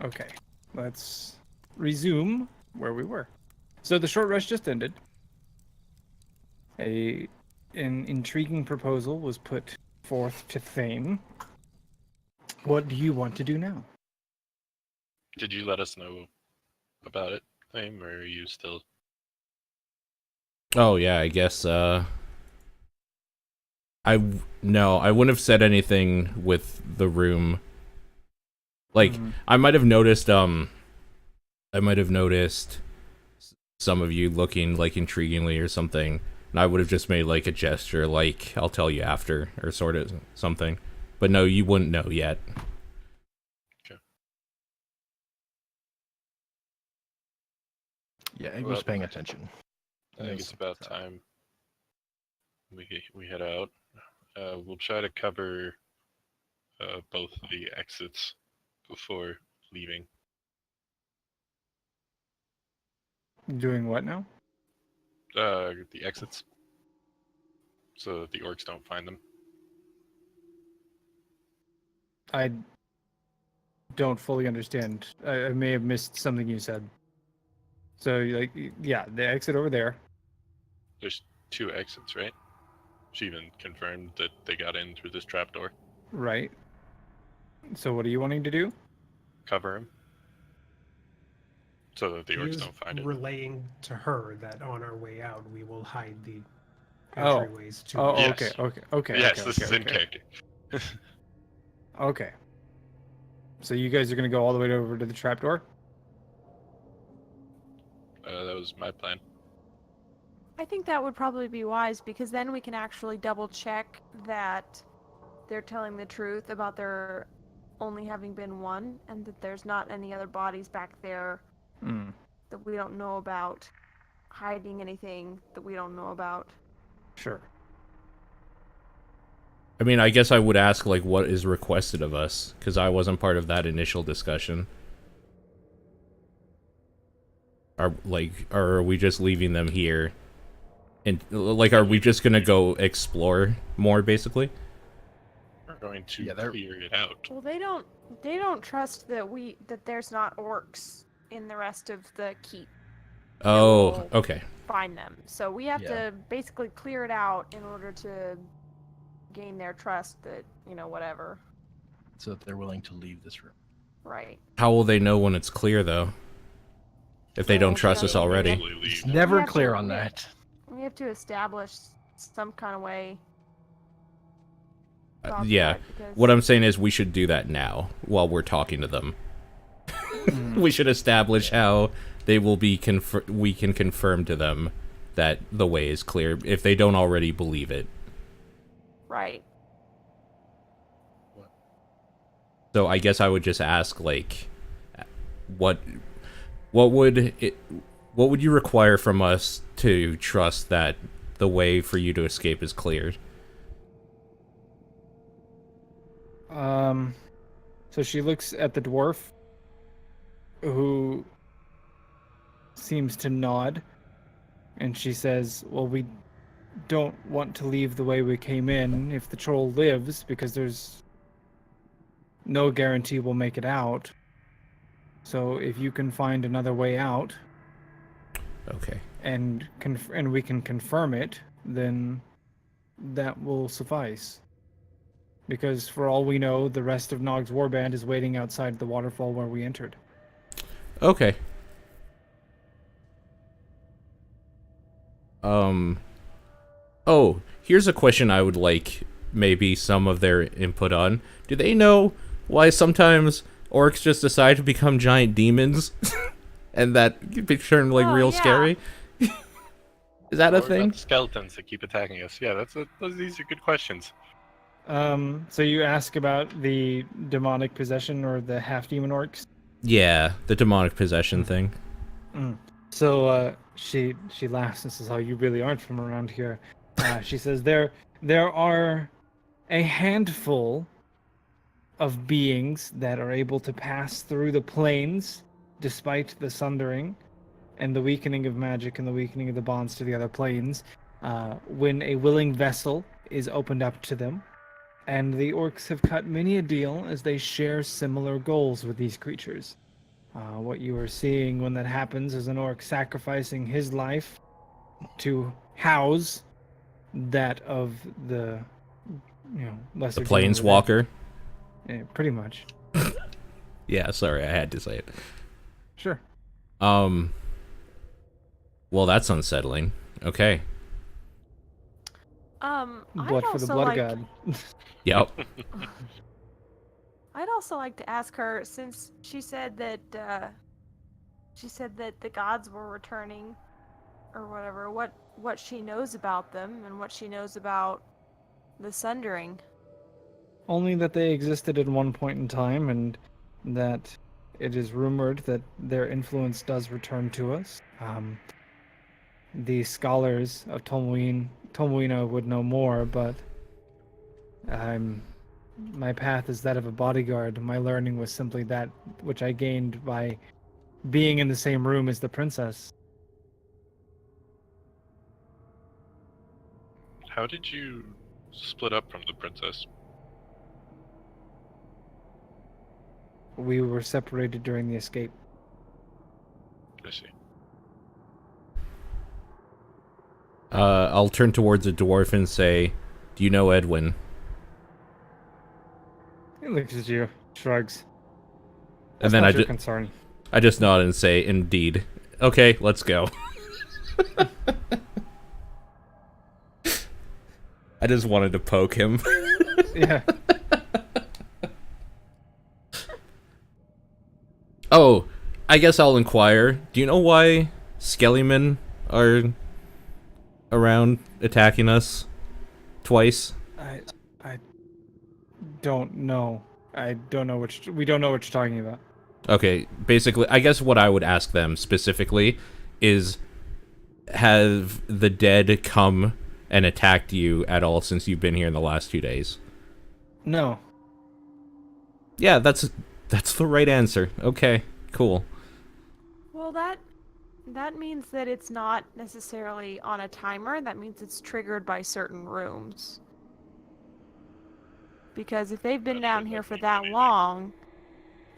Okay, let's resume where we were. So the short rest just ended. An intriguing proposal was put forth to Thane. What do you want to do now? Did you let us know about it, Fame, or are you still... Oh yeah, I guess no, I wouldn't have said anything with the room. Like I might have noticed some of you looking like intriguingly or something, and I would have just made like a gesture like I'll tell you after or sort of something. But no, you wouldn't know yet. Okay. Yeah, he was paying attention. I think it's about time we head out. We'll try to cover both of the exits before leaving. Doing what now? The exits, so that the orcs don't find them. I don't fully understand. I may have missed something you said. So, like, yeah, the exit over there. There's 2 exits, right? She even confirmed that they got in through this trapdoor. Right. So what are you wanting to do? Cover him, so that the orcs don't find it. Relaying to her that on our way out we will hide the Oh. entryways to. Oh, Yes. okay. Yes, okay, this is in okay. character. Okay. So you guys are gonna go all the way over to the trapdoor? That was my plan. I think that would probably be wise because then we can actually double check that they're telling the truth about there only having been one and that there's not any other bodies back there that we don't know about, hiding anything that we don't know about. Sure. I mean, I guess I would ask like what is requested of us because I wasn't part of that initial discussion. Or are we just leaving them here? And like, are we just gonna go explore more, basically? We're going to clear it out. Well, they don't trust that there's not orcs in the rest of the keep. Oh, okay. Find them. So we have to basically clear it out in order to gain their trust that, whatever. So that they're willing to leave this room. Right. How will they know when it's clear, though? If they don't trust us already? It's never clear on that. We have to establish some kind of way. Yeah. What I'm saying is we should do that now while we're talking to them. We should establish how they will be we can confirm to them that the way is clear if they don't already believe it. Right. So I guess I would just ask, like, what would you require from us to trust that the way for you to escape is cleared? So she looks at the dwarf, who seems to nod, and she says, well, we don't want to leave the way we came in if the troll lives, because there's no guarantee we'll make it out. So if you can find another way out, okay, and we can confirm it, then that will suffice. Because for all we know, the rest of Nog's warband is waiting outside the waterfall where we entered. Okay. Oh, here's a question I would like maybe some of their input on. Do they know why sometimes orcs just decide to become giant demons? And that can be turned like real scary? Is that a thing? About the skeletons that keep attacking us. Yeah, these are good questions. So you ask about the demonic possession or the half-demon orcs? Yeah, the demonic possession thing. So she laughs and says, "Oh, you really aren't from around here." She says, "There are a handful of beings that are able to pass through the planes, despite the sundering and the weakening of magic and the weakening of the bonds to the other planes. When a willing vessel is opened up to them, And the orcs have cut many a deal as they share similar goals with these creatures. What you are seeing when that happens is an orc sacrificing his life to house that of the, lesser The demon within. planeswalker. Yeah, pretty much. Yeah, sorry, I had to say it. Sure. Well, that's unsettling. Okay. I'd Blood for the also blood like, god. Yep. I'd also like to ask her, since she said that the gods were returning, or whatever. What she knows about them and what she knows about the sundering. Only that they existed at one point in time, and that it is rumored that their influence does return to us. The scholars of Tolmuina would know more, but my path is that of a bodyguard. My learning was simply that which I gained by being in the same room as the princess. How did you split up from the princess? We were separated during the escape. I see. I'll turn towards the dwarf and say, "Do you know Edwin?" He looks at you, shrugs. And That's then not your concern. I just nod and say, "Indeed." Okay, let's go. I just wanted to poke him. Yeah. Oh, I guess I'll inquire. Do you know why Skellymen are around attacking us twice? I don't know. I don't know we don't know what you're talking about. Okay, basically, I guess what I would ask them specifically is, have the dead come and attacked you at all since you've been here in the last 2 days? No. Yeah, that's the right answer. Okay, cool. Well, that means that it's not necessarily on a timer. That means it's triggered by certain rooms. Because if they've been down here for that long,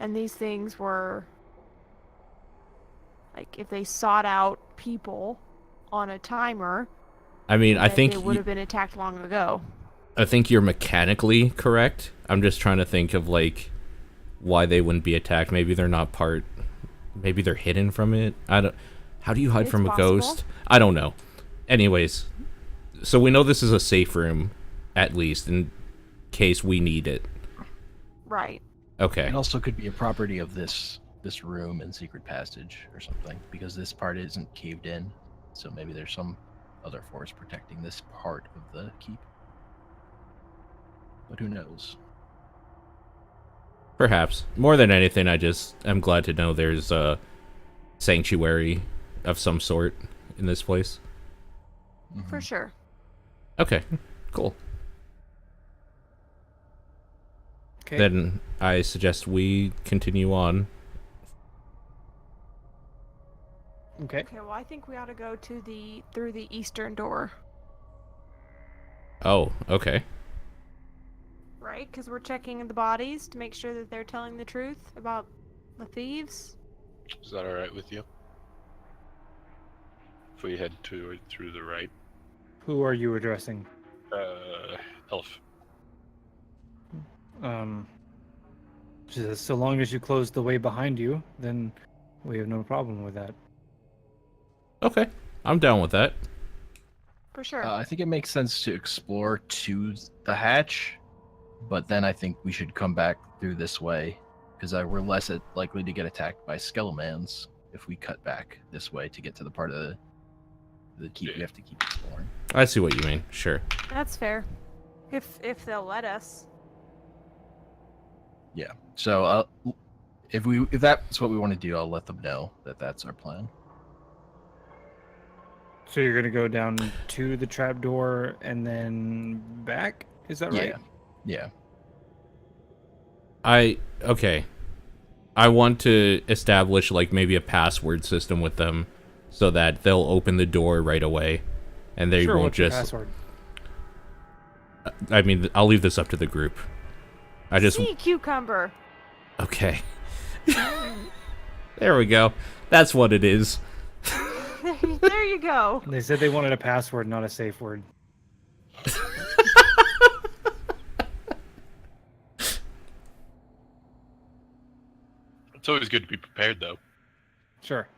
and these things were, like, if they sought out people on a timer, I mean, I then think they would have been attacked long ago. I think you're mechanically correct. I'm just trying to think of, like, why they wouldn't be attacked. Maybe they're not part. Maybe they're hidden from it. I don't. How do you hide It's from a possible. ghost? I don't know. Anyways, so we know this is a safe room, at least in case we need it. Right. Okay. It also could be a property of this room and secret passage or something, because this part isn't caved in. So maybe there's some other force protecting this part of the keep. But who knows? Perhaps. More than anything, I'm glad to know there's a sanctuary of some sort in this place. For sure. Okay, cool. Okay. Then I suggest we continue on. Okay. Okay, well, I think we ought to go through the eastern door, Oh, okay. right? Because we're checking the bodies to make sure that they're telling the truth about the thieves. Is that alright with you? If we head through the right, Who are you addressing? elf. So long as you close the way behind you, then we have no problem with that. Okay, I'm down with that. For sure. I think it makes sense to explore to the hatch, but then I think we should come back through this way, because we're less likely to get attacked by skeletons if we cut back this way to get to the part of the keep we have to keep exploring. I see what you mean. Sure. That's fair. If they'll let us. Yeah. So if that's what we want to do, I'll let them know that that's our plan. So you're gonna go down to the trapdoor and then back? Is that right? Yeah. Okay. I want to establish like maybe a password system with them so that they'll open the door right away and they Sure, won't what's your just password? I mean, I'll leave this up to the group. I just Sea cucumber. okay. There we go. That's what it is. There you go. They said they wanted a password, not a safe word. It's always good to be prepared, though. Sure.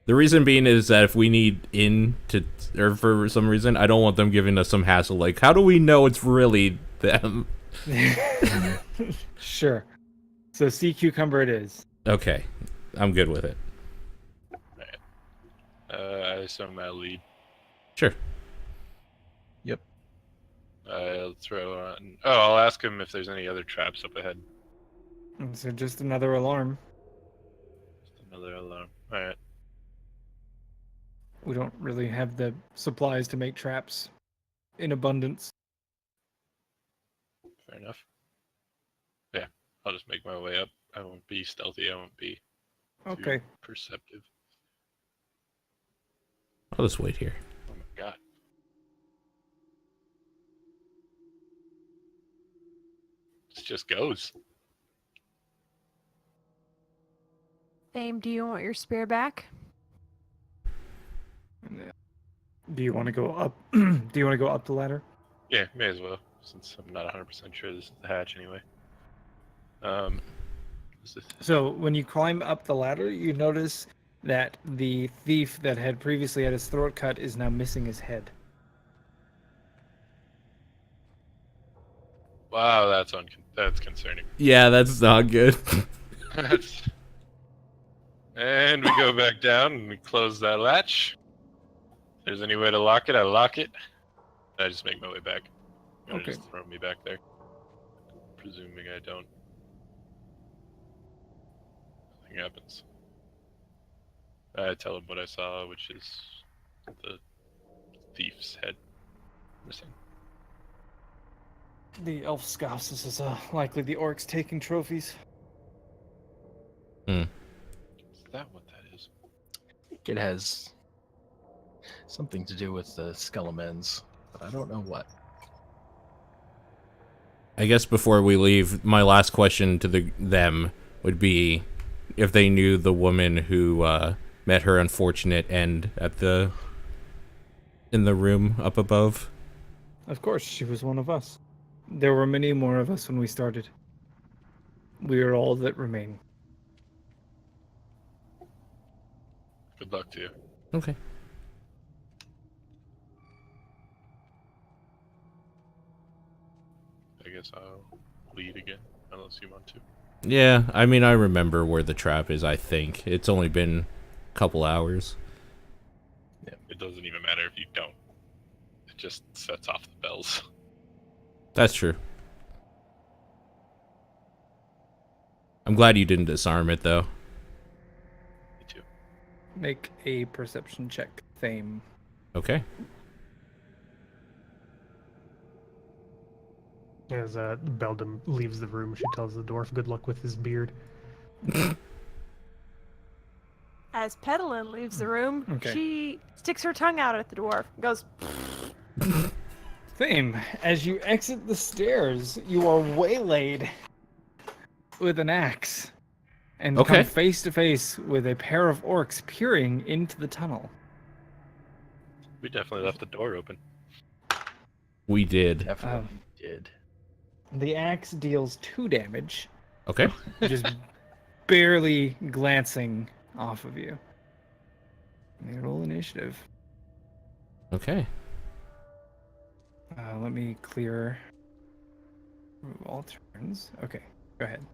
The reason being is that if we need in to, or for some reason, I don't want them giving us some hassle. Like, how do we know it's really them? Sure. So sea cucumber it is. Okay, I'm good with it. I assume I'll lead. Sure. Yep. I'll throw on. Oh, I'll ask him if there's any other traps up ahead. So just another alarm. Just another alarm. All right. We don't really have the supplies to make traps in abundance. Fair enough. Yeah, I'll just make my way up. I won't be stealthy. I won't be too Okay. perceptive. I'll just wait here. Oh my god. This just goes. Fame, do you want your spear back? Do you want to go up? Do you want to go up the ladder? Yeah, may as well, since I'm not 100% sure this is the hatch anyway. Is this... So when you climb up the ladder, you notice that the thief that had previously had his throat cut is now missing his head. Wow, that's concerning. Yeah, that's not good. That's... And we go back down and we close that latch. If there's any way to lock it, I lock it. I just make my way back. You're gonna Okay. just throw me back there. Presuming I don't. Nothing happens. I tell him what I saw, which is the thief's head missing. The elf scoffs. This is likely the orcs taking trophies. Is that what that is? I think it has something to do with the skeletons, but I don't know what. I guess before we leave, my last question to them would be if they knew the woman who met her unfortunate end in the room up above. Of course, she was one of us. There were many more of us when we started. We are all that remain. Good luck to you. Okay. I guess I'll lead again, unless you want to. Yeah, I mean, I remember where the trap is, I think. It's only been a couple hours. Yeah, it doesn't even matter if you don't. It just sets off the bells. That's true. I'm glad you didn't disarm it, though. Me too. Make a perception check, Thame. Okay. As Beldam leaves the room, she tells the dwarf good luck with his beard. As Pedalin leaves the room, Okay. she sticks her tongue out at the dwarf and goes, Thame, as you exit the stairs, you are waylaid with an axe and Okay. come face to face with a pair of orcs peering into the tunnel. We definitely left the door open. We did. Definitely did. The axe deals 2 damage, Okay. just barely glancing off of you. May roll initiative. Okay. Let me clear all turns. Okay, go ahead.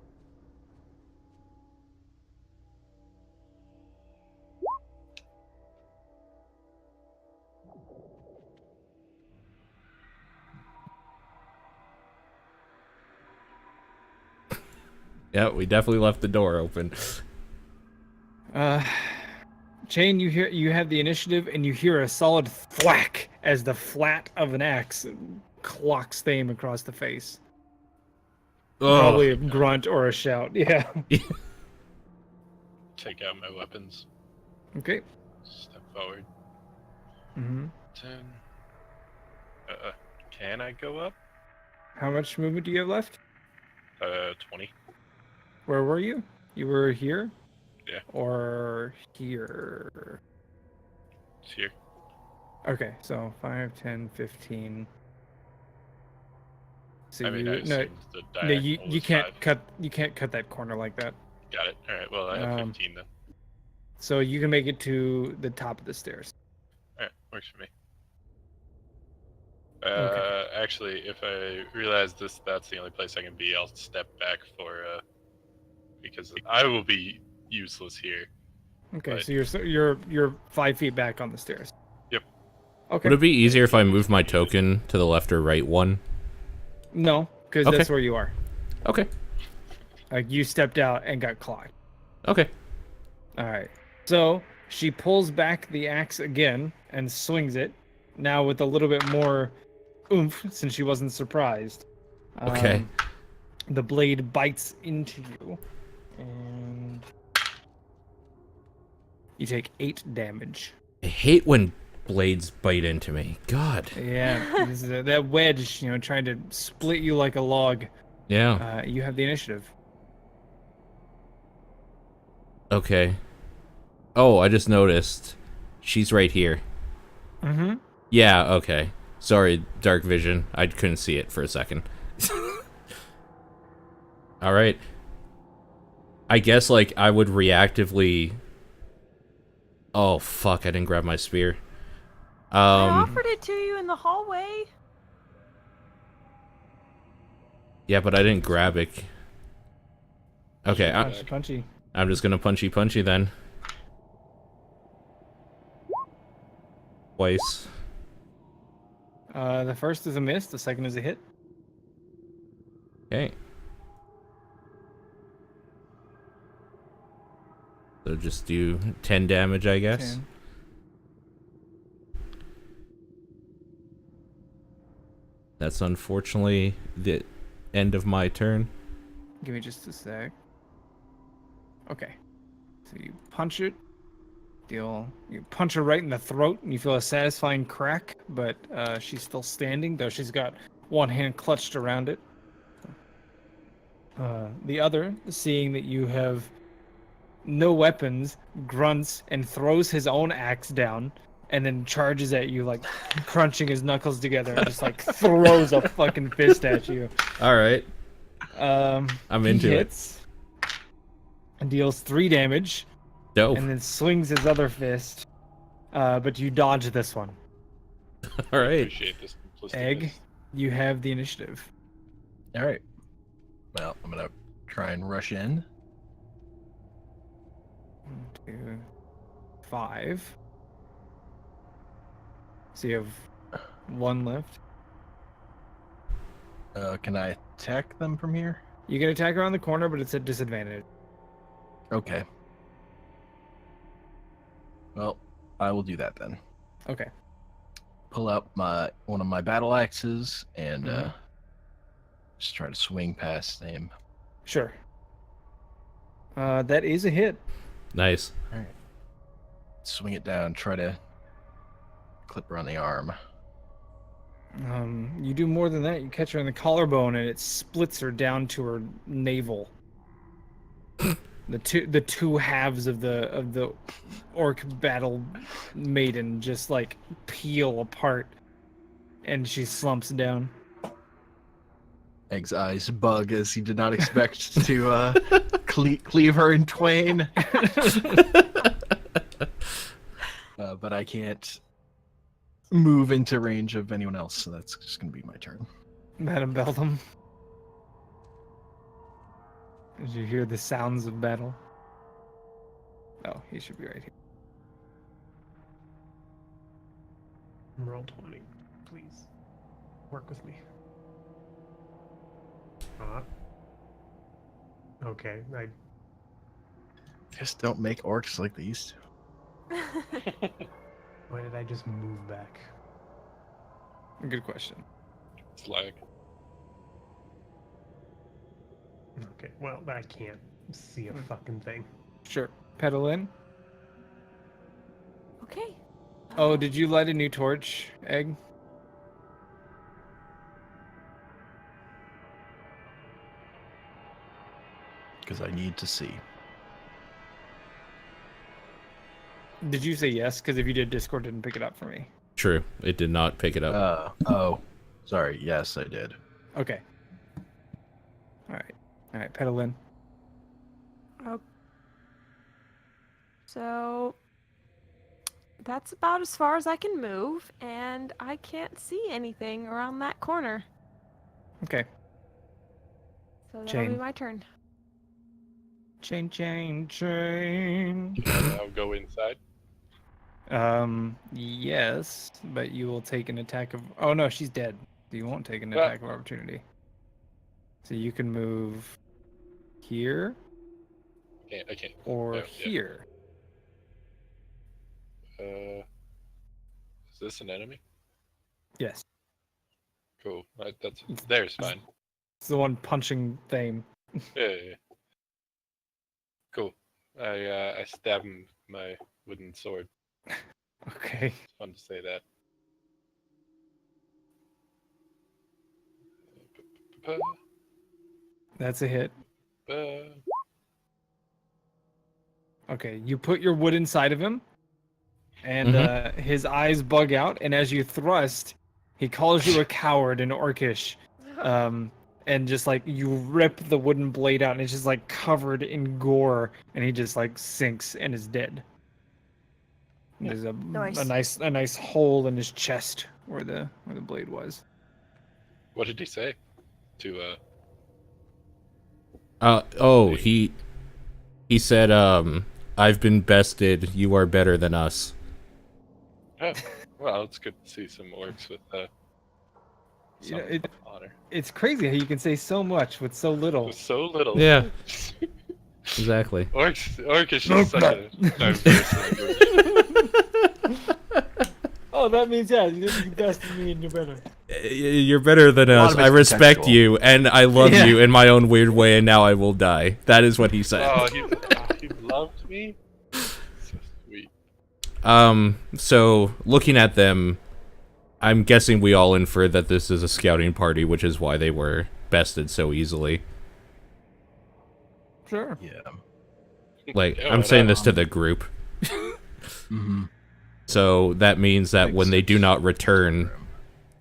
Yeah, we definitely left the door open. Chain, you have the initiative, and you hear a solid thwack as the flat of an axe clocks Thame across the face. Probably a grunt or a shout. Yeah. Take out my weapons. Okay. Step forward. Mm-hmm. 10. can I go up? How much movement do you have left? 20. Where were you? You were here? Yeah. Or here? It's here. Okay, so 5, 10, 15. So I mean, I no, assumed the no, diagonal you was can't 5. cut that corner like that. Got it. All right. Well, I have 15 then. So you can make it to the top of the stairs. All right, works for me. Okay. Actually, if I realize that's the only place I can be, I'll step back for because I will be useless here. Okay, But- so you're 5 feet back on the stairs. Yep. Okay. Would it be easier if I moved my token to the left or right one? No, because Okay. that's where you are. Okay. Like you stepped out and got clocked. Okay. All right. So she pulls back the axe again and swings it. Now with a little bit more oomph, since she wasn't surprised. Okay. The blade bites into you, and you take 8 damage. I hate when blades bite into me. God. Yeah, this is that wedge, trying to split you like a log. Yeah. You have the initiative. Okay. Oh, I just noticed. She's right here. Mm-hmm. Yeah, okay. Sorry, dark vision. I couldn't see it for a second. Alright. I guess, like, I would reactively... Oh, fuck, I didn't grab my spear. I offered it to you in the hallway. Yeah, but I didn't grab it. Okay, Punchy. I'm just gonna punchy then. Twice. The first is a miss. The second is a hit. Okay. So just do 10 damage, I guess. 10. That's unfortunately the end of my turn. Give me just a sec. Okay. So you punch it. You punch her right in the throat, and you feel a satisfying crack, but she's still standing, though she's got one hand clutched around it. The other, seeing that you have no weapons, grunts and throws his own axe down, and then charges at you, like crunching his knuckles together, and just like throws a fucking fist at you. Alright. I'm into it. hits and deals 3 damage. Dope. And then swings his other fist, but you dodge this one. Alright. Appreciate this simplistic. Egg, you have the initiative. All right. Well, I'm gonna try and rush in. 1, 2, 5. So you have 1 left. Can I attack them from here? You can attack around the corner, but it's at disadvantage. Okay. Well, I will do that then. Okay. Pull out one of my battle axes and Mhm. just try to swing past him. Sure. That is a hit. Nice. All right. Swing it down. Try to clip her on the arm. You do more than that. You catch her in the collarbone, and it splits her down to her navel. The two halves of the orc battle maiden just like peel apart, and she slumps down. Egg's eyes bug as he did not expect to cleave her in twain. But I can't move into range of anyone else, so that's just gonna be my turn. Madam Beldam. Did you hear the sounds of battle? Oh, he should be right here. Roll 20, please. Work with me. Okay, Just don't make orcs like they used to. why did I just move back? Good question. It's lag. Okay, well, I can't see a fucking thing. Sure. Pedal in. Okay. Oh, did you light a new torch, Egg? because I need to see. Did you say yes? Because if you did, Discord didn't pick it up for me. True, it did not pick it up. Oh, sorry. Yes, I did. Okay. All right, pedal in. So that's about as far as I can move, and I can't see anything around that corner. Okay. So that'll Chain. be my turn. Chain. I'll go inside. Yes, but you will take an attack of. Oh no, she's dead. So you won't take an Ah. attack of opportunity. So you can move here I can't. or Oh, yeah. here. Is this an enemy? Yes, Cool. There's fine. it's the one punching Thame. Yeah. Cool. I stab him with my wooden sword. Okay. It's fun to say that. That's a hit. Okay, you put your wood inside of him, and his eyes bug out, and as you thrust, he calls you a coward in Orcish. And just like you rip the wooden blade out, and it's just like covered in gore, and he just like sinks and is dead. There's a nice hole in his chest where the blade was. What did he say? To He said, I've been bested, you are better than us. Oh, well, it's good to see some orcs with some honor. It's crazy how you can say so much with so little. With so little. Yeah. Exactly. Orc is just such a diverse language. Oh, that means you bested me and you're better. You're better than us. of I it's respect contextual. you, and I love you in my own weird way, and now I will die. That is what he said. Oh, he loved me? So sweet. So looking at them, I'm guessing we all infer that this is a scouting party, which is why they were bested so easily. Sure. Yeah. Like, Yeah, I'm why saying not? this to the group. Mm-hmm. So that means that Makes when they do sense. not return,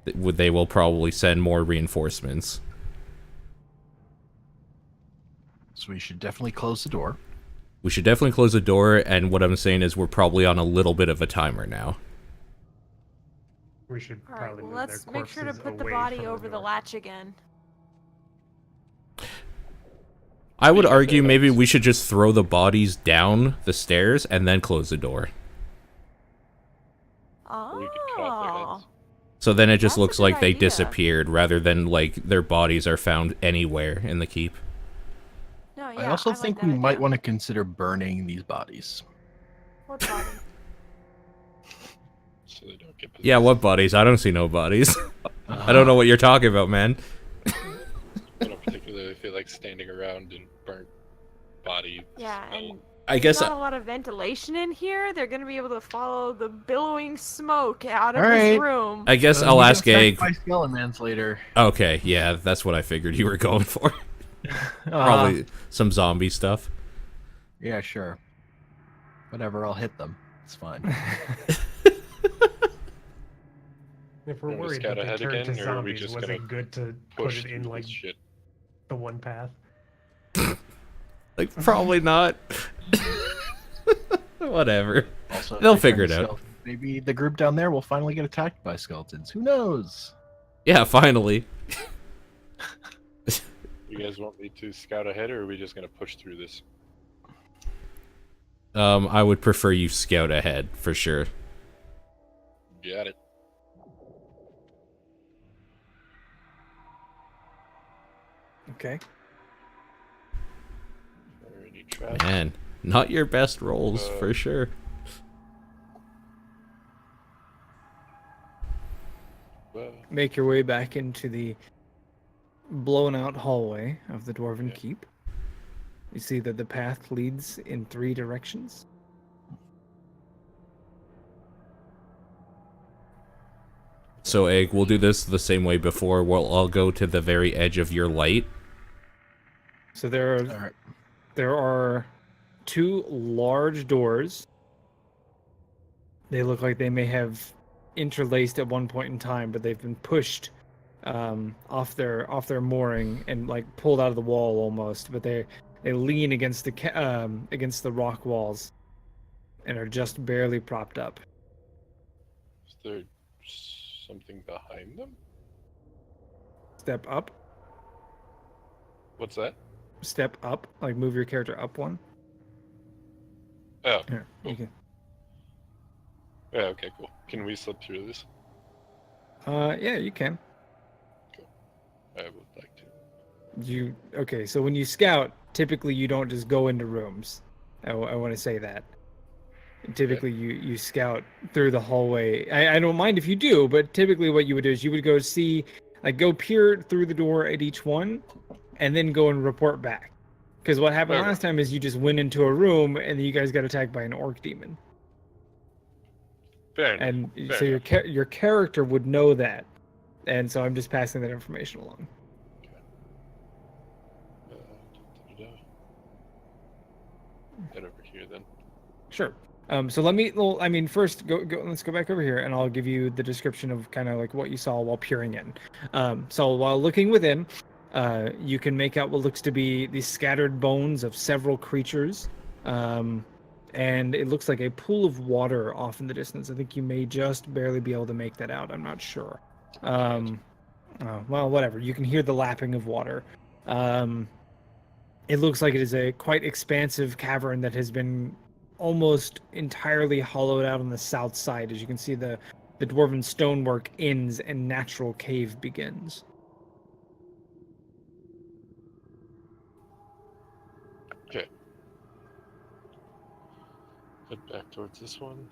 they will probably send more reinforcements. So we should definitely close the door. We should definitely close the door, and what I'm saying is we're probably on a little bit of a timer now. We should All right, probably well, move let's their make sure to corpses put the away body from over the door. latch again. I would Yeah, argue fair maybe enough. we should just throw the bodies down the stairs and then close the door. Or we could cut off their Oh, heads. So then it just That's a looks good like they idea. disappeared rather than like their bodies are found anywhere in the keep. no, yeah. I also like think that we idea. might want to consider burning these bodies. What body? So they don't get possessed. Yeah, what bodies? I don't see no bodies. I don't know what you're talking about, man. I don't particularly feel like standing around in burnt body. Yeah, smell. and I guess not a lot of ventilation in here. They're gonna be able to follow the billowing smoke out of All this right. room. I guess We I'll get ask attacked Egg. by skeletons later. Okay, yeah, that's what I figured you were going for. Probably some zombie stuff. Yeah, sure. Whatever, I'll hit them. It's fine. If we're Want me to worried scout that they ahead turn again, to or are we zombies, just was gonna it good to put Push it through in like this shit. the one path? Like, probably not. Whatever. Also, if They'll they figure turn it out. skeletons, maybe the group down there will finally get attacked by skeletons. Who knows? Yeah, finally. You guys want me to scout ahead, or are we just gonna push through this? I would prefer you scout ahead, for sure. Got it. Okay. Are any traps? Man, not your best rolls, for sure. Well, Make your way back into the blown out hallway of the Dwarven Yeah. Keep. You see that the path leads in 3 directions. So, Egg, we'll do this the same way before. We'll all go to the very edge of your light. So there are All right. There are 2 large doors. They look like they may have interlaced at one point in time, but they've been pushed off their mooring and like pulled out of the wall almost. But they lean against the rock walls and are just barely propped up. Is there something behind them? Step up. What's that? Step up. Like move your character up one. Oh, Here, cool. you can. Yeah, okay, cool. Can we slip through this? Yeah, you can. I would like to. Okay, so when you scout, typically you don't just go into rooms. I want to say that. Typically you scout through the hallway. I don't mind if you do, but typically what you would do is you would go see, like go peer through the door at each one, and then go and report back. Because what happened Okay. last time is you just went into a room and then you guys got attacked by an orc demon. Fair enough. And Fair so enough. your character would know that. And so I'm just passing that information along. Da-da-da. Head over here then. Sure. So first let's go back over here and I'll give you the description of kind of like what you saw while peering in. So while looking within, you can make out what looks to be the scattered bones of several creatures. And it looks like a pool of water off in the distance. I think you may just barely be able to make that out. I'm not sure. Well, whatever. You can hear the lapping of water. It looks like it is a quite expansive cavern that has been almost entirely hollowed out on the south side. As you can see, the dwarven stonework ends and natural cave begins. Okay. Head back towards this one.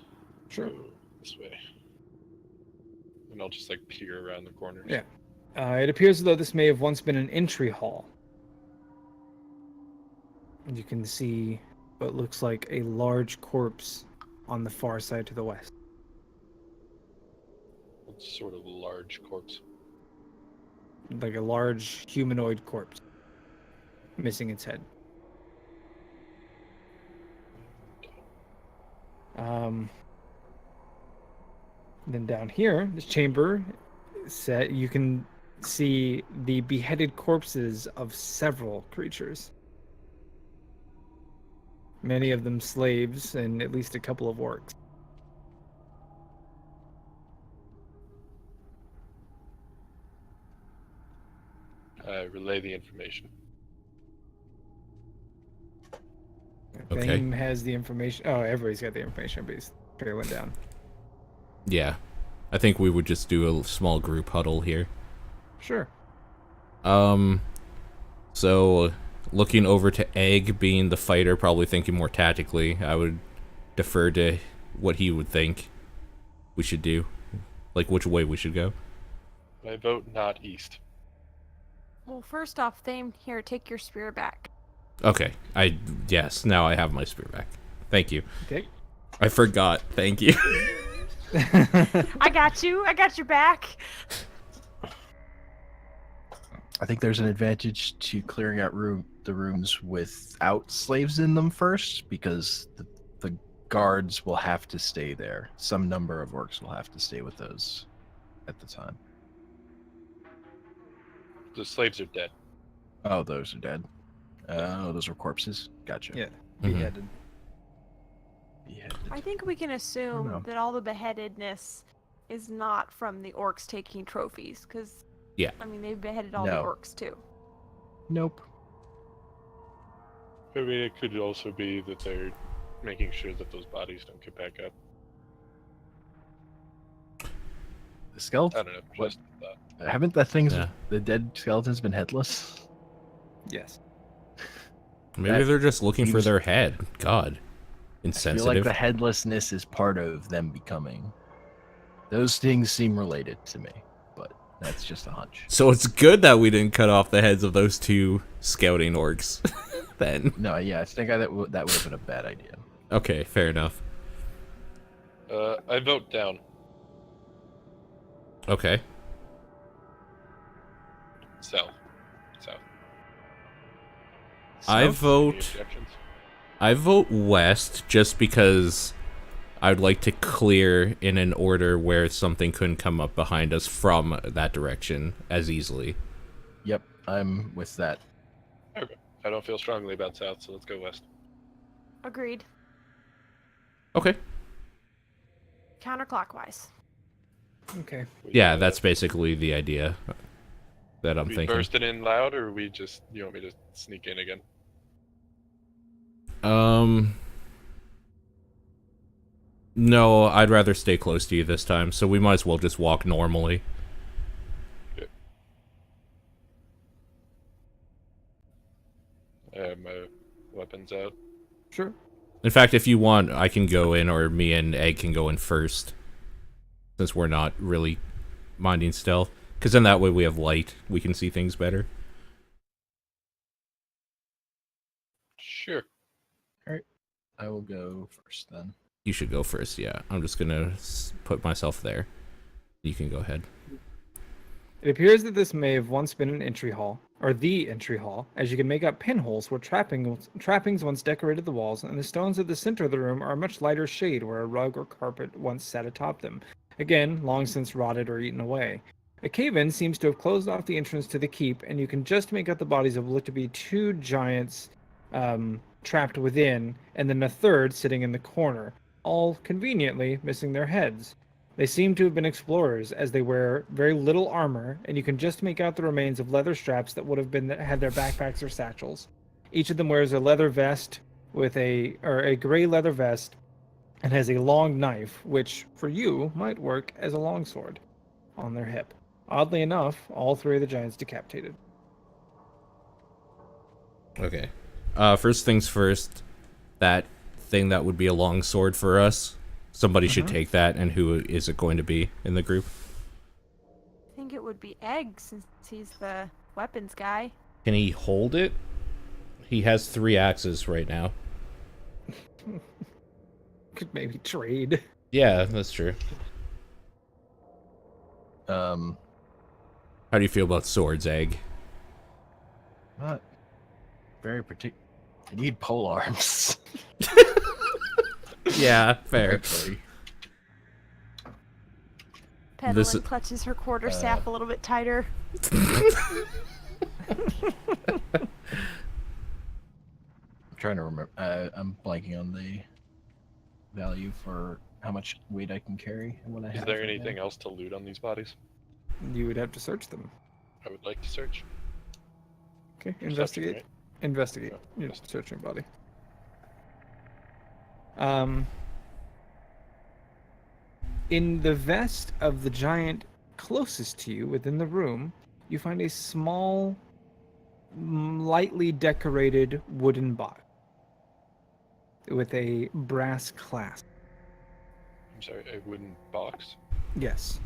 Sure. Go this way. And I'll just like peer around the corners. Yeah. It appears as though this may have once been an entry hall. And you can see what looks like a large corpse on the far side to the west. What sort of large corpse? Like a large humanoid corpse. Missing its head. Then down here, this chamber, you can see the beheaded corpses of several creatures. Many of them slaves, and at least a couple of orcs. Relay the information. Okay. Thane has the information. Oh, everybody's got the information, but he's trailing down. Yeah. I think we would just do a small group huddle here. Sure. So looking over to Egg being the fighter, probably thinking more tactically, I would defer to what he would think we should do. Like which way we should go. I vote not east. Well, first off, Thane, here, take your spear back. Okay. Yes, now I have my spear back. Thank you. Okay. I forgot. Thank you. I got you. I got your back. I think there's an advantage to clearing out the rooms without slaves in them first, because the guards will have to stay there. Some number of orcs will have to stay with those at the time. The slaves are dead. Oh, those are dead. Oh, those were corpses. Gotcha. Yeah. Mhm. Beheaded. Beheaded. I think we can assume know. that all the beheadedness is not from the orcs taking trophies, because Yeah. I mean they've beheaded all the No. orcs too. Nope. Maybe it could also be that they're making sure that those bodies don't get back up. The skeleton. I don't know. What? Just a thought. Haven't Yeah. the dead skeletons been headless? Yes. Maybe That they're just looking for seems- their head. God. I feel Insensitive. like the headlessness is part of them becoming. Those things seem related to me, but that's just a hunch. So it's good that we didn't cut off the heads of those 2 scouting orcs. Then. No, yeah, I think that would have been a bad idea. Okay, fair enough. I vote down. Okay. South. I South? vote. Any objections? I vote west just because I'd like to clear in an order where something couldn't come up behind us from that direction as easily. Yep, I'm with that. Okay. I don't feel strongly about south, so let's go west. Agreed. Okay. Counterclockwise. Okay. Yeah, that's basically the idea that I'm we thinking. bursting in loud, or we just you want me to sneak in again? No, I'd rather stay close to you this time, so we might as well just walk normally. I have my weapons out. Sure. In fact, if you want, I can go in, or me and Egg can go in first, since we're not really minding stealth. Because then that way we have light, we can see things better. Sure. I will go first then. You should go first, yeah. I'm just gonna put myself there. You can go ahead. It appears that this may have once been an entry hall, or the entry hall, as you can make out pinholes where trappings once decorated the walls, and the stones at the center of the room are a much lighter shade where a rug or carpet once sat atop them. Again, long since rotted or eaten away. A cave-in seems to have closed off the entrance to the keep, and you can just make out the bodies of what look to be two giants trapped within, and then a third sitting in the corner, all conveniently missing their heads. They seem to have been explorers, as they wear very little armor, and you can just make out the remains of leather straps that would have had their backpacks or satchels. Each of them wears a leather vest with a gray leather vest, and has a long knife, which for you might work as a longsword, on their hip. Oddly enough, all three of the giants decapitated. Okay. First things first, that thing that would be a long sword for us, somebody should take that, and who is it going to be in the group? I think it would be Egg, since he's the weapons guy. Can he hold it? He has 3 axes right now. Could maybe trade. Yeah, that's true. How do you feel about swords, Egg? Not very particular. I need pole arms. Yeah, fair. Actually. Petalyn clutches her quarterstaff a little bit tighter. I'm trying to remember. I'm blanking on the value for how much weight I can carry and what I have. Is there right anything now. else to loot on these bodies? You would have to search them. I would like to search. Okay, Perception, investigate. right? Investigate. Oh, You're yes. searching body. In the vest of the giant closest to you within the room, you find a small, lightly decorated wooden box with a brass clasp. I'm sorry, a wooden box Yes.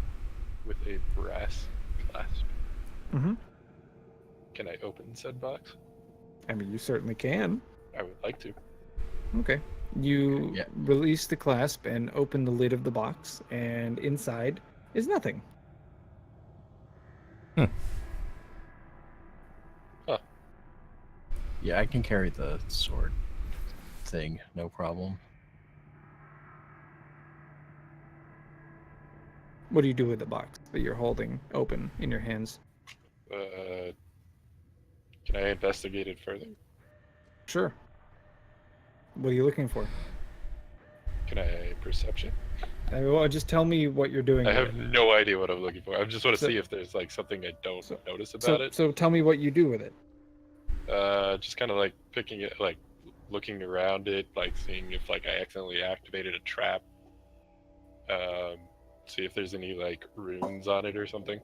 with a brass clasp. Mm-hmm. Can I open said box? I mean, you certainly can. I would like to. Okay. You Yeah. release the clasp and open the lid of the box, and inside is nothing. Yeah, I can carry the sword thing, no problem. What do you do with the box that you're holding open in your hands? Can I investigate it further? Sure. What are you looking for? Can I perception? Well, just tell me what you're doing. I with have it. no idea what I'm looking for. I just want to So- see if there's like something I don't so- notice about it. So tell me what you do with it. Just kind of like picking it, like looking around it, like seeing if like I accidentally activated a trap. See if there's any like runes on it or something.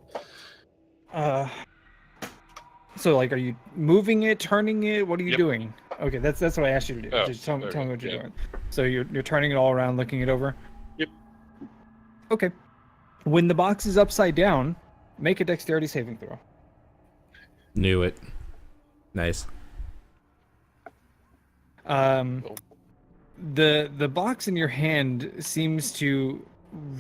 So like, are you moving it, turning it? What are you Yep. doing? Okay, that's what I asked you to do. Oh, Just tell me okay, what you're yeah. doing. So you're turning it all around, looking it over. Yep. Okay. When the box is upside down, make a dexterity saving throw. Knew it. Nice. The box in your hand seems to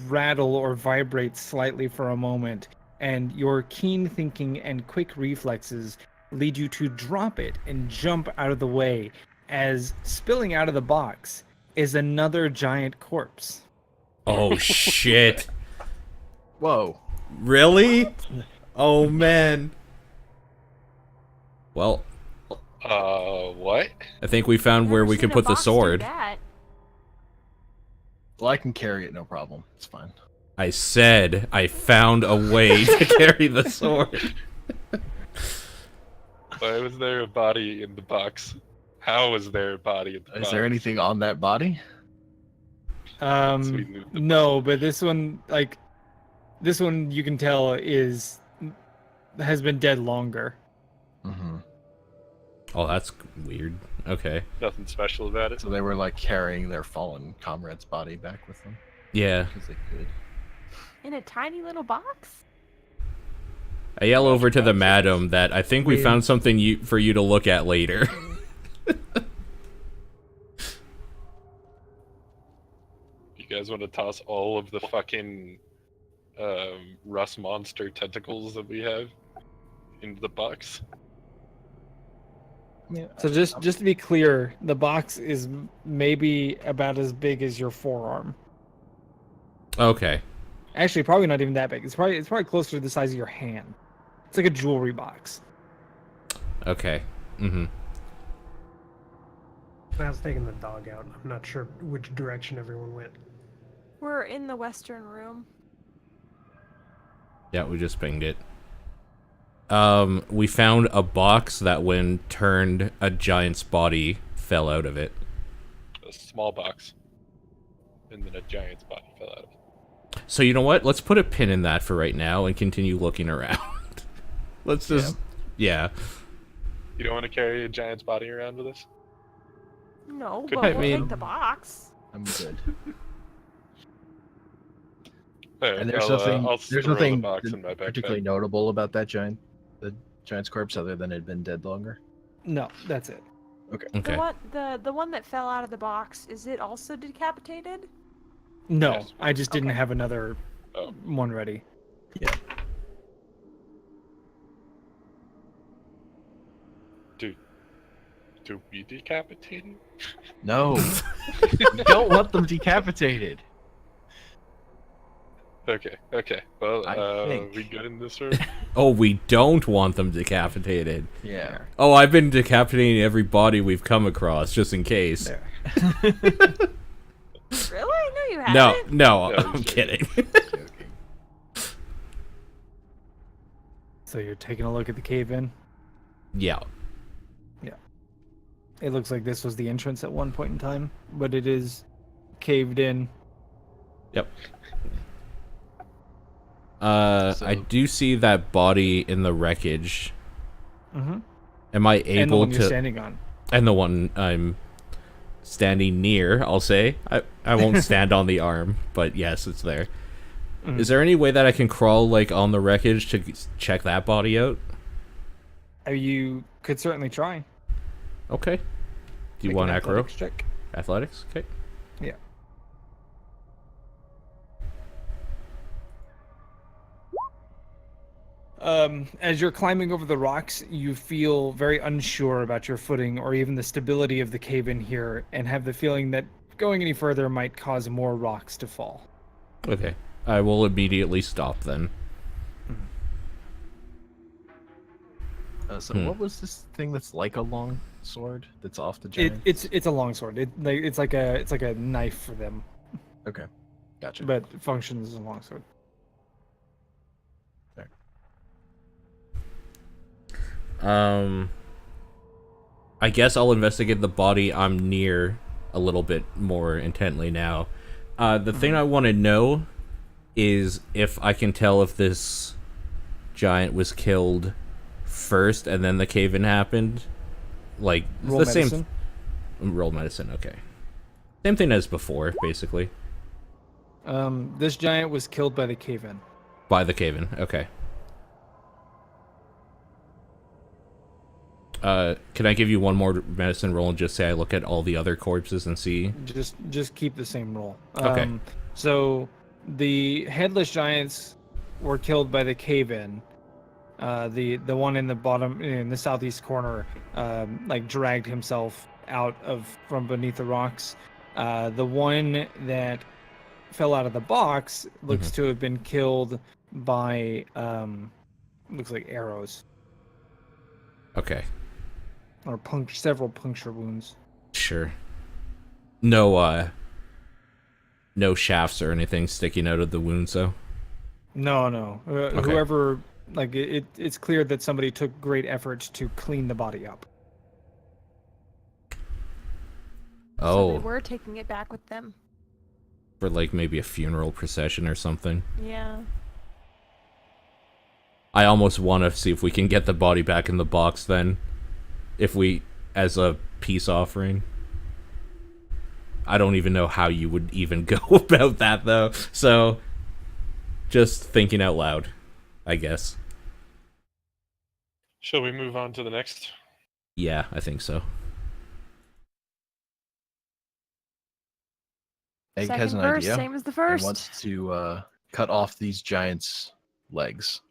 rattle or vibrate slightly for a moment, and your keen thinking and quick reflexes lead you to drop it and jump out of the way, as spilling out of the box is another giant corpse. Oh shit! Whoa. Really? Oh man. Well, What? I think we found where Never we seen can a put the box do sword. that. Well, I can carry it, no problem. It's fine. I said I found a way to carry the sword. Why was there a body in the box? How was there a body in the box? Is there anything on that body? Once we move the No, but this one you can tell has been dead longer. Mm-hmm. Oh, that's weird. Okay. Nothing special about it. So they were like carrying their fallen comrade's body back with them Yeah. because they could. In a tiny little box? I yell over to the madam that I think we Weird. found something for you to look at later. You guys want to toss all of the fucking rust monster tentacles that we have into the box? Yeah. So just to be clear, the box is maybe about as big as your forearm. Okay. Actually, probably not even that big. It's probably closer to the size of your hand. It's like a jewelry box. Okay. Mm-hmm. I was taking the dog out. I'm not sure which direction everyone went. We're in the western room. Yeah, we just pinged it. We found a box that when turned, a giant's body fell out of it. A small box. And then a giant's body fell out of it. So you know what? Let's put a pin in that for right now and continue looking around. Let's just... Yeah. You don't want to carry a giant's body around with us? No, Good. but I we'll mean- take the box. I'm good. Alright, And there's I'll there's throw nothing the box in my particularly backpack. notable about that the giant's corpse other than it had been dead longer. No, that's it. Okay. The one that fell out of the box, is it also decapitated? No, Yes. I just didn't Okay. have another Oh. one ready. Do we decapitate him? No, you don't want them decapitated. Okay. Well, I think. we good in this room? Oh, we don't want them decapitated. Yeah. Oh, I've been decapitating every body we've come across, just in case. There. Really? No, you haven't. No, No, I'm I'm kidding. Joking. So you're taking a look at the cave in. Yeah. It looks like this was the entrance at one point in time, but it is caved in. Yep. I So- do see that body in the wreckage. Mm-hmm. Am I And the able one you're to... standing on. And the one I'm standing near, I'll say. I won't stand on the arm, but yes, it's there. Mhm. Is there any way that I can crawl, like, on the wreckage to check that body out? You could certainly try. Okay. Do you Make want an acro? athletics check. Athletics? Okay. Yeah. As you're climbing over the rocks, you feel very unsure about your footing or even the stability of the cave in here, and have the feeling that going any further might cause more rocks to fall. Okay. I will immediately stop then. So what was this thing that's like a long sword that's off the It, giant? it's a long sword. It's like a knife for them, Okay, gotcha. but it functions as a long sword. I guess I'll investigate the body I'm near a little bit more intently now. The thing I want to know is if I can tell if this giant was killed first and then the cave-in happened. Like, Roll the medicine. same... Roll medicine, okay. Same thing as before, basically. This giant was killed by the cave in. By the cave-in, okay. Can I give you one more medicine roll and just say I look at all the other corpses and see? Just keep the same roll. Okay. So the headless giants were killed by the cave in, The one in the bottom, in the southeast corner, like dragged himself out from beneath the rocks. The one that fell out of the box looks to have been killed by looks like arrows Okay, or several puncture wounds. sure. No, no shafts or anything sticking out of the wounds, though. No. Whoever, like, it's clear that somebody took great efforts to clean the body up. So Oh, they were taking it back with them. for like maybe a funeral procession or something. Yeah. I almost want to see if we can get the body back in the box then, if we, as a peace offering. I don't even know how you would even go about that though. So, just thinking out loud, I guess. Shall we move on to the next? Yeah, I think so. Egg Second has an verse, idea same as the and first. wants to cut off these giants' legs.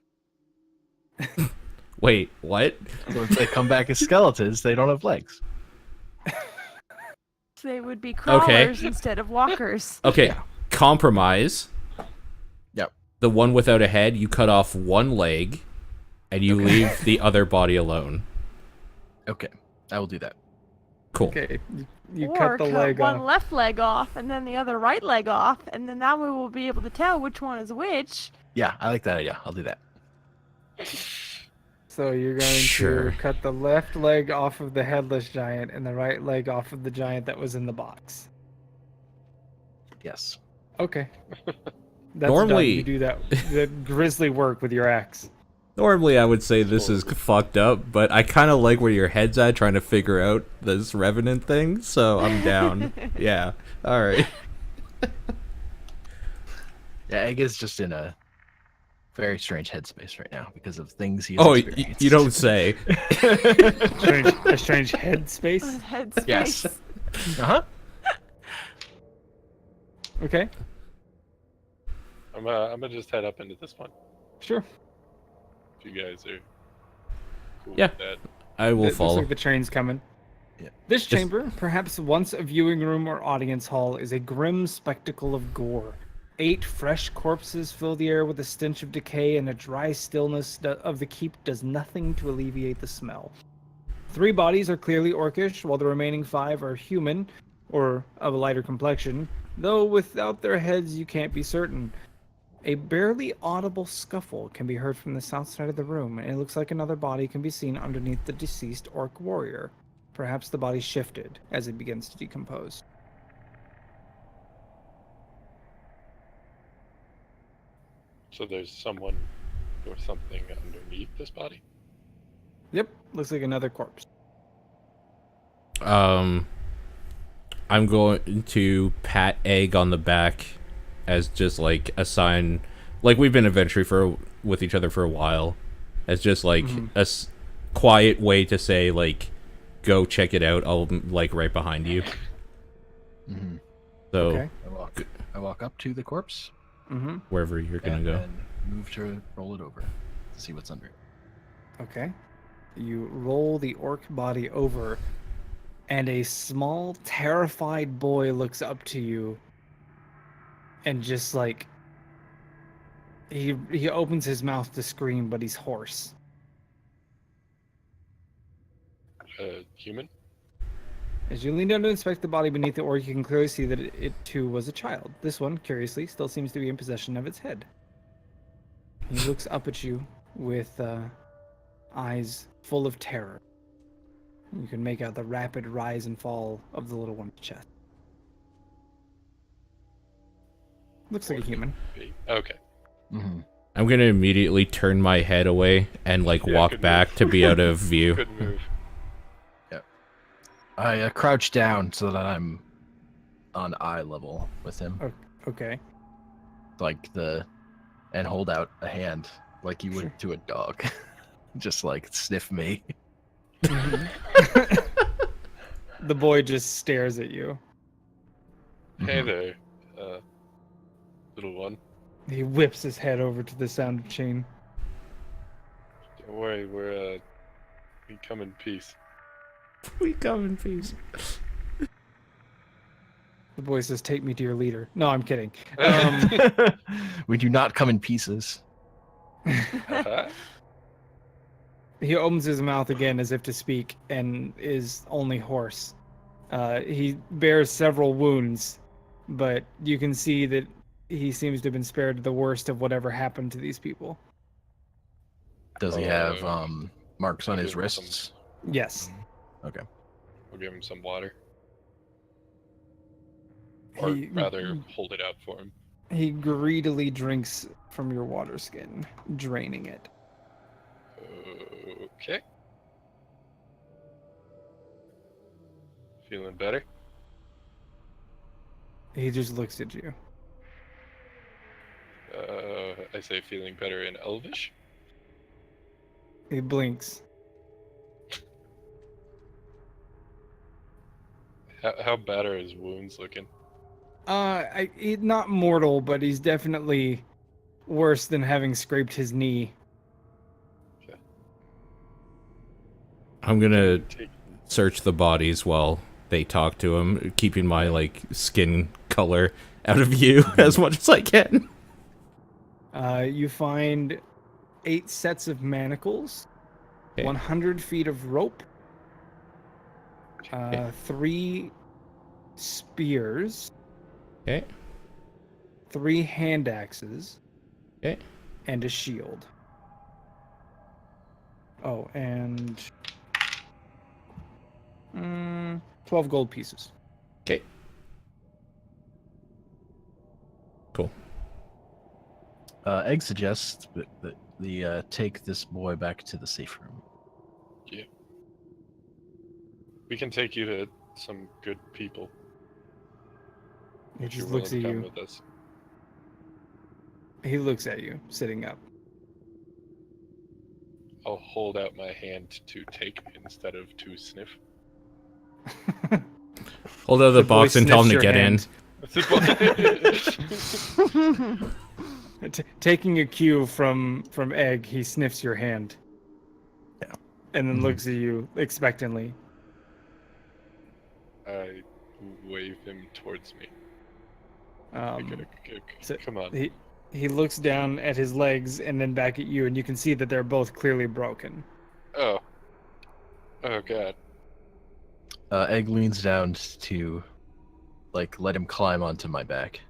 Wait, what? So if they come back as skeletons, they don't have legs. They would be crawlers instead of walkers. Okay, Yeah. compromise. Yep. The one without a head, you cut off one leg, and you leave the other body alone. Okay, I will do that. Cool. Okay, you Or cut the leg one off. left leg off and then the other right leg off, and then that way we'll be able to tell which one is which. Yeah, I like that idea. I'll do that. So you're going Sure. to cut the left leg off of the headless giant and the right leg off of the giant that was in the box. Yes. Okay. That's Normally- done. You do that grisly work with your axe. Normally, I would say this is fucked up, but I kind of like where your head's at trying to figure out this Revenant thing, so I'm down. Yeah. All right. Yeah, Egg is just in a very strange headspace right now because of things he has Oh, experienced. you don't say. A strange headspace. Headspace. Yes. Uh-huh. Okay. I'm gonna just head up into this one. Sure. If you guys are cool Yeah. with that. I will It looks follow. like the train's coming. Yeah. This Just- chamber, perhaps once a viewing room or audience hall, is a grim spectacle of gore. 8 fresh corpses fill the air with a stench of decay, and a dry stillness of the keep does nothing to alleviate the smell. 3 bodies are clearly orcish, while the remaining 5 are human, or of a lighter complexion, though without their heads you can't be certain. A barely audible scuffle can be heard from the south side of the room, and it looks like another body can be seen underneath the deceased orc warrior. Perhaps the body shifted as it begins to decompose. So there's someone or something underneath this body. Yep, looks like another corpse. I'm going to pat Egg on the back as just like a sign, like we've been adventuring with each other for a while, as just like a quiet way to say like, go check it out. I'll like right behind you. Mm-hmm. So Okay. I walk up to the corpse Mm-hmm. wherever you're gonna and go. then move to roll it over to see what's under it. Okay. You roll the orc body over, and a small, terrified boy looks up to you and just like he opens his mouth to scream, but he's hoarse. Human. As you lean down to inspect the body beneath the orc, you can clearly see that it too was a child. This one, curiously, still seems to be in possession of its head. He looks up at you with eyes full of terror. You can make out the rapid rise and fall of the little one's chest. Looks like a human. Okay. Mm-hmm. I'm gonna immediately turn my head away and like Yeah, walk good back move. to be out of view. Good move. I crouch down so that I'm on eye level with him, Okay. and hold out a hand like you would to a dog, just like sniff me. The boy just stares at you. Hey Mhm. there, little one. He whips his head over to the sound of chain. Don't worry, we come in peace. We come in peace. The boy says, "Take me to your leader." No, I'm kidding. We do not come in pieces. Uh-huh. He opens his mouth again as if to speak and is only hoarse. He bears several wounds, but you can see that he seems to have been spared the worst of whatever happened to these people. Does he have Uh, marks on I'll his give him some- wrists? Yes. Okay. We'll give him some water. Or rather, hold it out for him. He greedily drinks from your water skin, draining it. Okay. Feeling better? He just looks at you. I say feeling better in Elvish. He blinks. How bad are his wounds looking? He's not mortal, but he's definitely worse than having scraped his knee. I'm gonna Take- search the bodies while they talk to him, keeping my like skin color out of view as much as I can. You find 8 sets of manacles, Okay. 100 feet of rope, 3 spears, Okay. 3 hand axes, Okay. and a shield. Oh, and 12 gold pieces. Okay. Cool. Egg suggests that the take this boy back to the safe room. We can take you to some good people. He If you're just looks at willing to come you. with us. He looks at you, sitting up. I'll hold out my hand to take instead of to sniff. Hold out the The boy box and tell him sniffs to your get in. hand. Taking a cue from Egg, he sniffs your hand. Yeah. And then looks at you expectantly. I wave him towards me. So Come on. he looks down at his legs and then back at you, and you can see that they're both clearly broken. Oh. Oh god. Egg leans down to, like, let him climb onto my back,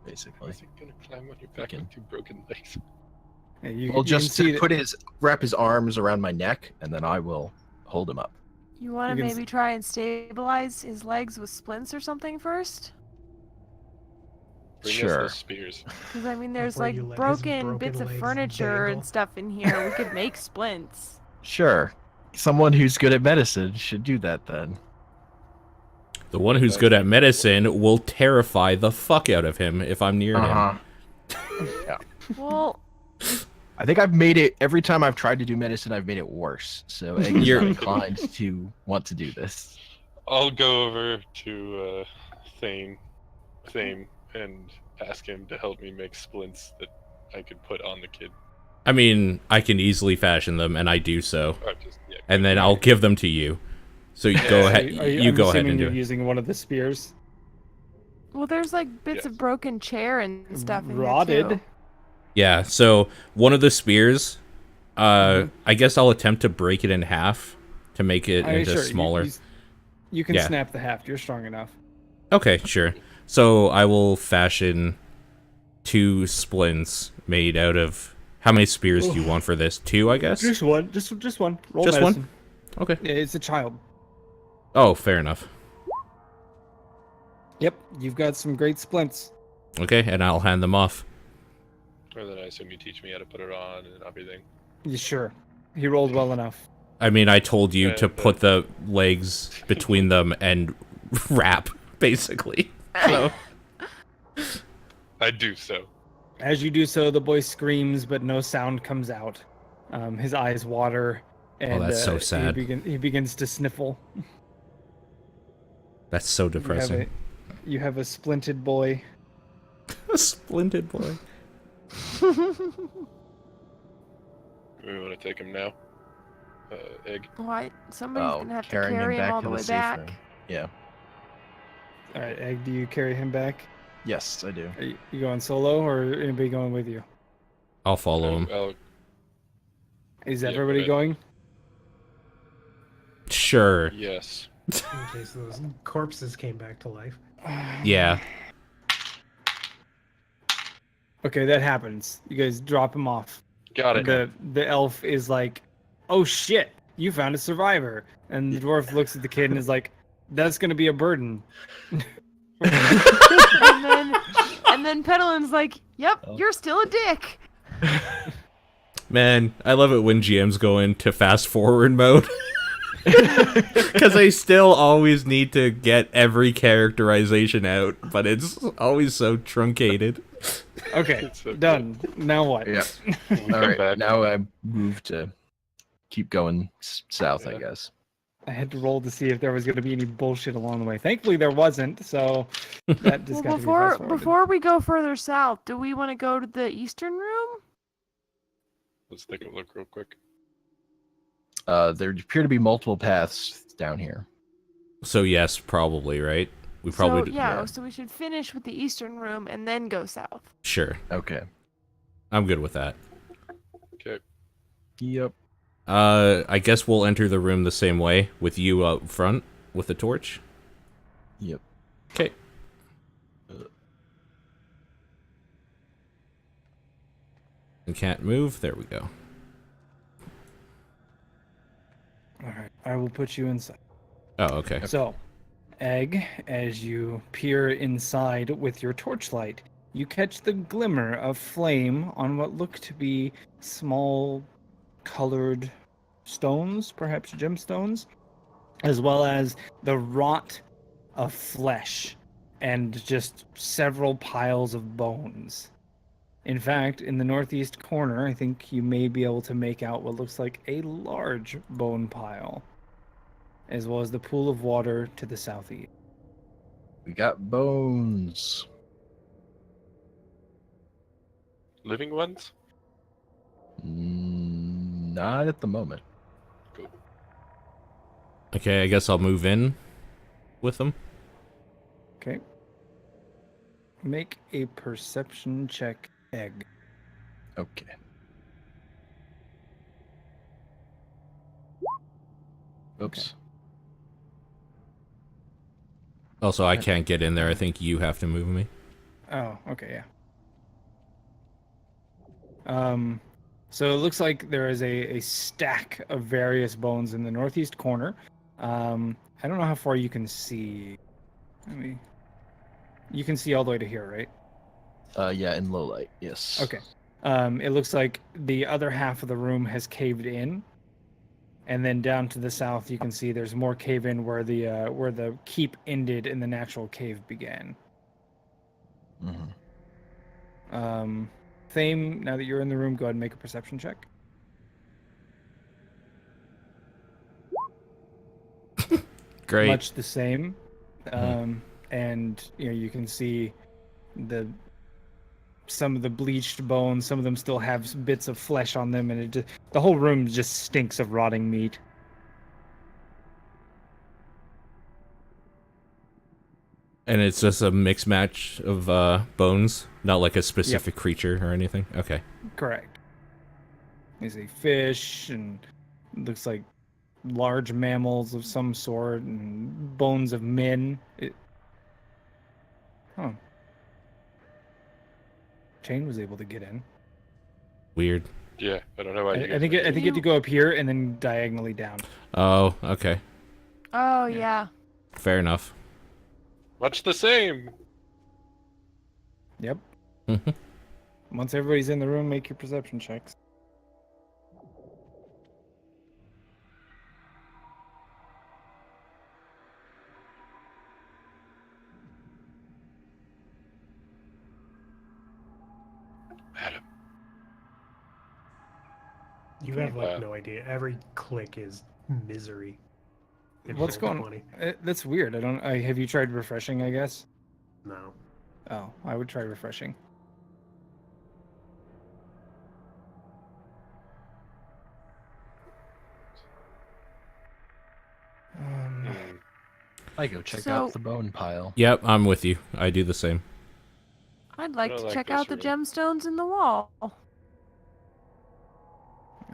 basically. Is he gonna climb on your back Freaking- with 2 broken legs? Yeah, you, Well, you can just see to that- wrap his arms around my neck, and then I will hold him up. You want to You can maybe try and stabilize his legs with splints or something first? Bring us Sure. those spears. Because I mean, there's Before like you let his broken broken bits of legs furniture dangle. and stuff in here. We could make splints. Sure. Someone who's good at medicine should do that then. The one who's good at medicine will terrify the fuck out of him if I'm near him. Well, I think I've made it every time I've tried to do medicine. I've made it worse. So Egg is You're- not inclined to want to do this. I'll go over to Thane and ask him to help me make splints that I could put on the kid. I mean, I can easily fashion them, and I do so. Or just, yeah, And then I'll give them to you. So you go ahead. You I'm go ahead assuming and do you're it. using one of the spears. well, there's like bits Yes. of broken chair and stuff in here Rotted. too. Yeah. So one of the spears, I guess I'll attempt to break it in half to make it into Sure, smaller. You can Yeah. snap the haft. You're strong enough. Okay, sure. So I will fashion 2 splints made out of. How many spears do you want for this? 2, I guess. Just one. Just one. Roll Just one? medicine. Okay. Yeah, it's a child. Oh, fair enough. Yep, you've got some great splints. Okay, and I'll hand them off. Or then I assume you teach me how to put it on and everything. You sure? He rolled well enough. I mean, I told you to And, put the legs between them and wrap, basically. So I do so. As you do so, the boy screams, but no sound comes out. His eyes water, and that's so sad. He begins to sniffle. that's so depressing. You have a splinted boy. A splinted boy. We want to take him now. Egg. Why? Somebody's Oh, gonna have to carrying him carry him back all to the way safe back. room. Yeah. All right, Egg, do you carry him back? Yes, I do. Are you going solo, or anybody going with you? I'll follow him. Is Yeah, everybody but- going? Sure. Yes. In case those corpses came back to life. Yeah. Okay, that happens. You guys drop him off. Got it. The elf is like, "Oh shit, you found a survivor," and the dwarf looks at the kid and is like, "That's gonna be a burden." and then Pedalin's like, "Yep, Oh. you're still a dick." Man, I love it when GMs go into fast forward mode. Because I still always need to get every characterization out, but it's always so truncated. Okay, It's so done. Now what? Yeah. Come All right. back. Now I move to keep going south, I Yeah. guess. I had to roll to see if there was going to be any bullshit along the way. Thankfully, there wasn't. So that just got to be fast-forwarded. Before we go further south, do we want to go to the eastern room? Let's take a look real quick. There appear to be multiple paths down here. So yes, probably, right? We probably so, d- yeah, yeah. so we should finish with the eastern room and then go south. Sure. Okay. I'm good with that. Okay. Yep. I guess we'll enter the room the same way with you up front with the torch. Yep. Okay. And can't move. There we go. All right, I will put you inside. Oh, okay. So, Egg, as you peer inside with your torchlight, you catch the glimmer of flame on what look to be small colored stones, perhaps gemstones, as well as the rot of flesh and just several piles of bones. In fact, in the northeast corner, I think you may be able to make out what looks like a large bone pile, as well as the pool of water to the southeast. We got bones. Living ones? Not at the moment. Cool. Okay, I guess I'll move in with them. Okay. Make a perception check, Egg. Okay. Oops. Also, I can't get in there. I think you have to move me. Oh, okay, yeah. So it looks like there is a stack of various bones in the northeast corner. I don't know how far you can see. You can see all the way to here, right? Yeah, in low light. Yes. Okay. It looks like the other half of the room has caved in, and then down to the south, you can see there's more cave in where the keep ended and the natural cave began. Mm-hmm. Thame, now that you're in the room, go ahead and make a perception check. Great. Much the same. And you can see some of the bleached bones, some of them still have bits of flesh on them, and the whole room just stinks of rotting meat. And it's just a mixed match of bones, not like a specific creature or anything. Okay. Correct. There's a fish, and looks like large mammals of some sort, and bones of men. Chain was able to get in. Weird. Yeah, I don't know why. I think you had to go up here and then diagonally down. Oh, okay. Oh, yeah. Fair enough. Much the same. Yep. Mhm. Once everybody's in the room, make your perception checks. Adam. You have like Wow. no idea. Every click is misery. in What's roll going 20. That's weird. Have you tried refreshing, I guess? No. Oh, I would try refreshing. I go check So- out the bone pile. Yep, I'm with you. I do the same. I'd like don't to like check this out the room. gemstones in the wall.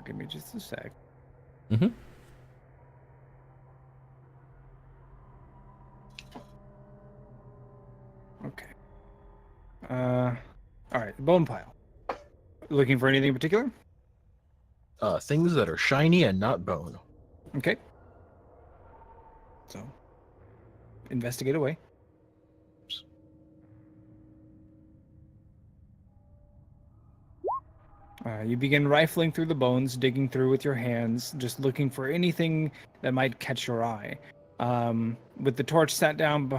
Give me just a sec. Mm-hmm. Okay. All right, the bone pile. Looking for anything in particular? Things that are shiny and not bone. Okay. So, investigate away. You begin rifling through the bones, digging through with your hands, just looking for anything that might catch your eye. With the torch set down,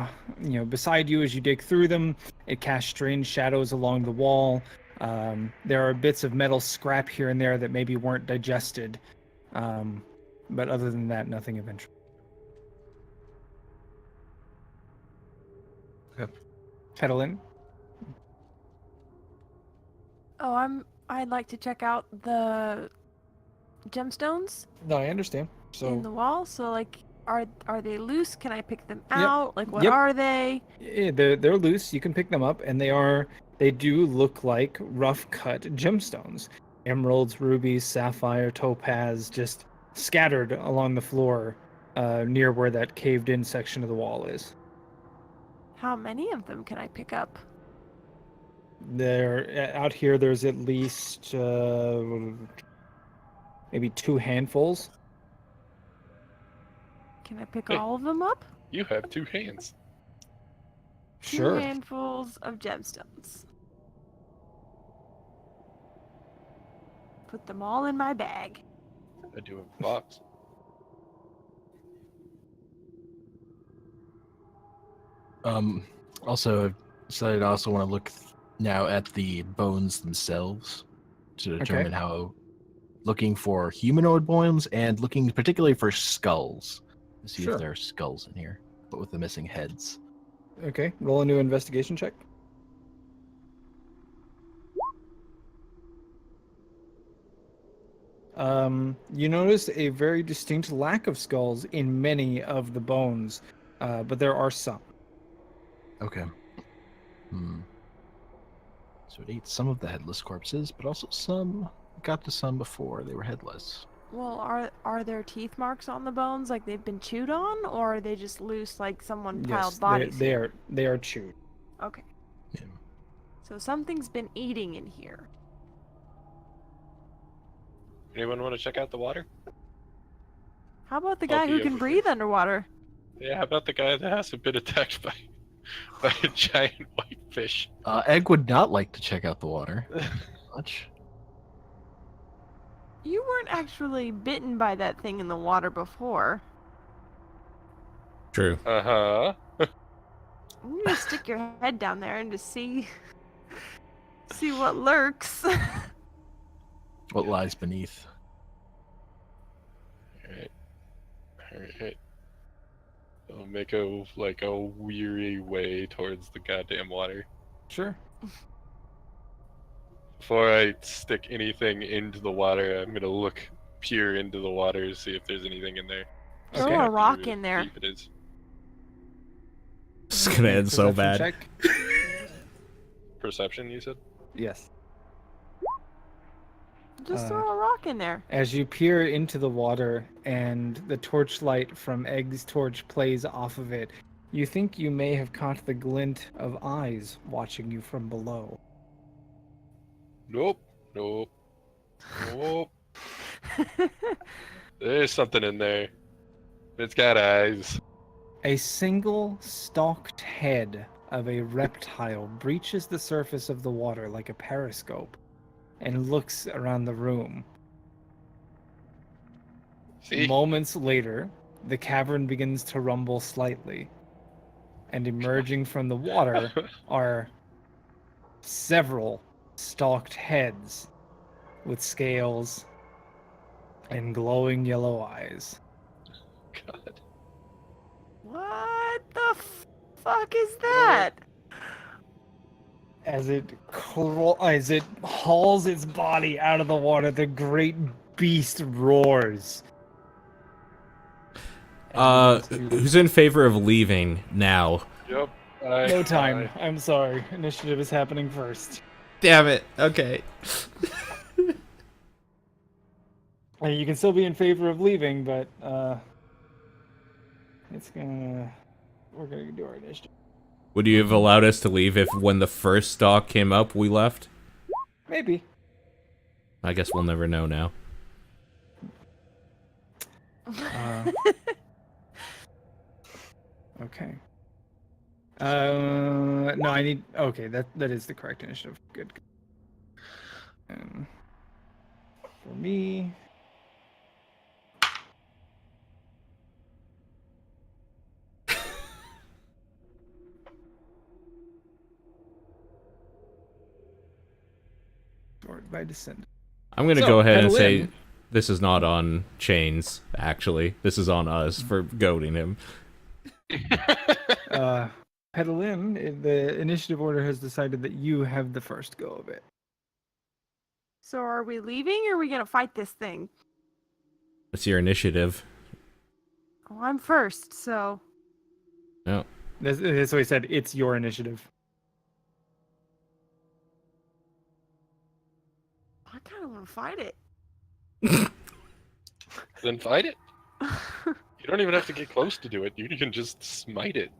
beside you as you dig through them, it casts strange shadows along the wall. There are bits of metal scrap here and there that maybe weren't digested, but other than that, nothing of interest. Okay. Pedal in. Oh, I'd like to check out the gemstones No, I understand. in the wall. So like, are they loose? Can I pick them Yep. out? Like, what Yep. are they? Yeah, they're loose. You can pick them up, and they do look like rough cut gemstones, emeralds, rubies, sapphire, topaz, just scattered along the floor, near where that caved in section of the wall is. How many of them can I pick up? Out here. There's at least maybe 2 handfuls. Can I pick Hey. all of them up? You have 2 hands. Sure. 2 handfuls of gemstones. Put them all in my bag. I do have a box. Also, I've decided I also want to look now at the bones themselves to determine how. Looking for humanoid bones and looking particularly for skulls to see Sure. if there are skulls in here, but with the missing heads. Okay. Roll a new investigation check. You notice a very distinct lack of skulls in many of the bones, but there are some. Okay. So it ate some of the headless corpses, but also some got to some before they were headless. Well, are there teeth marks on the bones, like they've been chewed on, or are they just loose, like someone piled Yes, bodies they here? they are chewed. Okay, Yeah. so something's been eating in here. Anyone want to check out the water? How about the I'll guy be who can over breathe here. underwater? Yeah, how about the guy that hasn't been attacked by a giant white fish? Egg would not like to check out the water much. You weren't actually bitten by that thing in the water before. True. Uh-huh. You just stick your head down there and just see what lurks. What lies beneath? Alright. Alright. I'll make a weary way towards the goddamn water. Sure. Before I stick anything into the water, I'm gonna look peer into the water to see if there's anything in there. Throw Okay. a How rock deep in there. it is. It's gonna end so Perception bad. check. Perception, you said? Yes. Just throw a rock in there. As you peer into the water and the torchlight from Egg's torch plays off of it, you think you may have caught the glint of eyes watching you from below. Nope. Nope. Nope. There's something in there. It's got eyes. A single stalked head of a reptile breaches the surface of the water like a periscope and looks around the room. See? Moments later, the cavern begins to rumble slightly, and emerging from the water are several stalked heads with scales and glowing yellow eyes. God. What the fuck is that? As it hauls its body out of the water, the great beast roars. Who's in favor of leaving now? Yep. No time. I'm sorry. Initiative is happening first. Damn it. Okay. You can still be in favor of leaving, but we're gonna do our initiative. Would you have allowed us to leave if when the first stalk came up, we left? Maybe. I guess we'll never know now. Okay. No, I need. Okay, that is the correct initiative. Good. And for me. Sorted by descent. I'm gonna So, go ahead and pedal say in. this is not on Chains, actually. This is on us for goading him. Pedal in. The initiative order has decided that you have the first go of it. So are we leaving or are we gonna fight this thing? What's your initiative? Oh, I'm first, so No. That's what he said. It's your initiative. I kinda wanna fight it. Then fight it. You don't even have to get close to do it. You can just smite it.